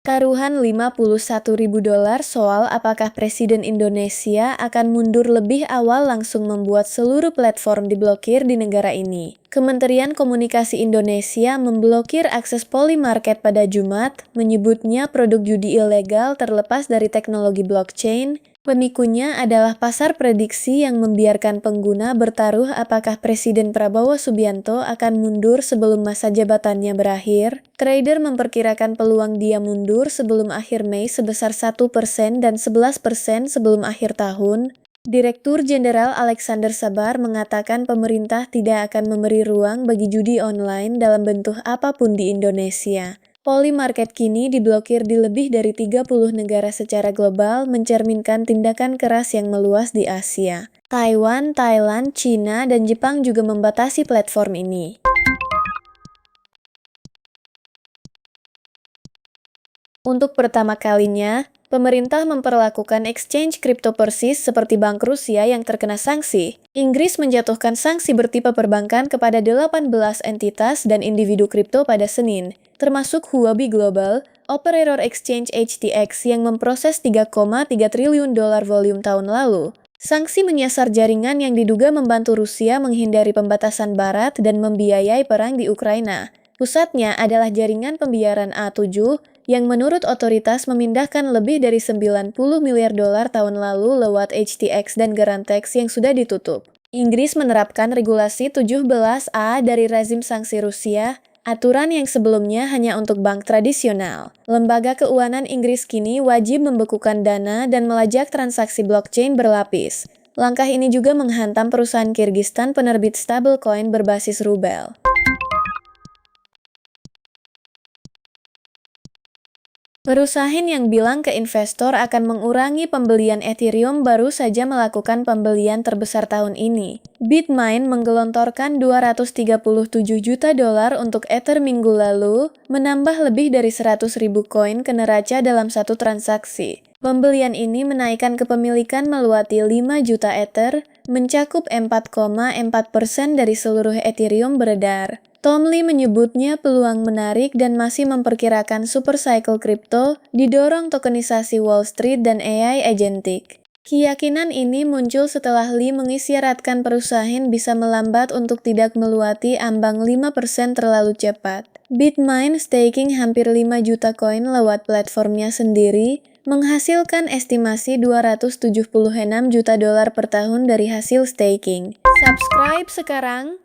Taruhan $51.000 soal apakah Presiden Indonesia akan mundur lebih awal langsung membuat seluruh platform diblokir di negara ini. Kementerian Komunikasi Indonesia memblokir akses Polymarket pada Jumat, menyebutnya produk judi ilegal terlepas dari teknologi blockchain. Pemikunya adalah pasar prediksi yang membiarkan pengguna bertaruh apakah Presiden Prabowo Subianto akan mundur sebelum masa jabatannya berakhir. Trader memperkirakan peluang dia mundur sebelum akhir Mei sebesar 1% dan 11% sebelum akhir tahun. Direktur Jenderal Alexander Sabar mengatakan pemerintah tidak akan memberi ruang bagi judi online dalam bentuk apapun di Indonesia. Polymarket kini diblokir di lebih dari 30 negara secara global, mencerminkan tindakan keras yang meluas di Asia. Taiwan, Thailand, China, dan Jepang juga membatasi platform ini. Untuk pertama kalinya, pemerintah memperlakukan exchange kripto persis seperti Bank Rusia yang terkena sanksi. Inggris menjatuhkan sanksi bertipe perbankan kepada 18 entitas dan individu kripto pada Senin, termasuk Huobi Global, operator exchange HTX yang memproses $3,3 triliun volume tahun lalu. Sanksi menyasar jaringan yang diduga membantu Rusia menghindari pembatasan Barat dan membiayai perang di Ukraina. Pusatnya adalah jaringan pembiaran A7 yang menurut otoritas memindahkan lebih dari $90 miliar tahun lalu lewat HTX dan Garantex yang sudah ditutup. Inggris menerapkan regulasi 17A dari rezim sanksi Rusia, aturan yang sebelumnya hanya untuk bank tradisional. Lembaga keuangan Inggris kini wajib membekukan dana dan melajak transaksi blockchain berlapis. Langkah ini juga menghantam perusahaan Kirgistan penerbit stablecoin berbasis rubel. Perusahaan yang bilang ke investor akan mengurangi pembelian Ethereum baru saja melakukan pembelian terbesar tahun ini. Bitmain menggelontorkan $237 juta untuk Ether minggu lalu, menambah lebih dari 100.000 koin ke neraca dalam satu transaksi. Pembelian ini menaikkan kepemilikan meluati 5 juta Ether, mencakup 4,4% dari seluruh Ethereum beredar. Tom Lee menyebutnya peluang menarik dan masih memperkirakan super cycle kripto didorong tokenisasi Wall Street dan AI agentic. Keyakinan ini muncul setelah Lee mengisyaratkan perusahaan bisa melambat untuk tidak meluati ambang 5% terlalu cepat. Bitmain staking hampir 5 juta koin lewat platformnya sendiri, menghasilkan estimasi $276 juta per tahun dari hasil staking. Subscribe sekarang!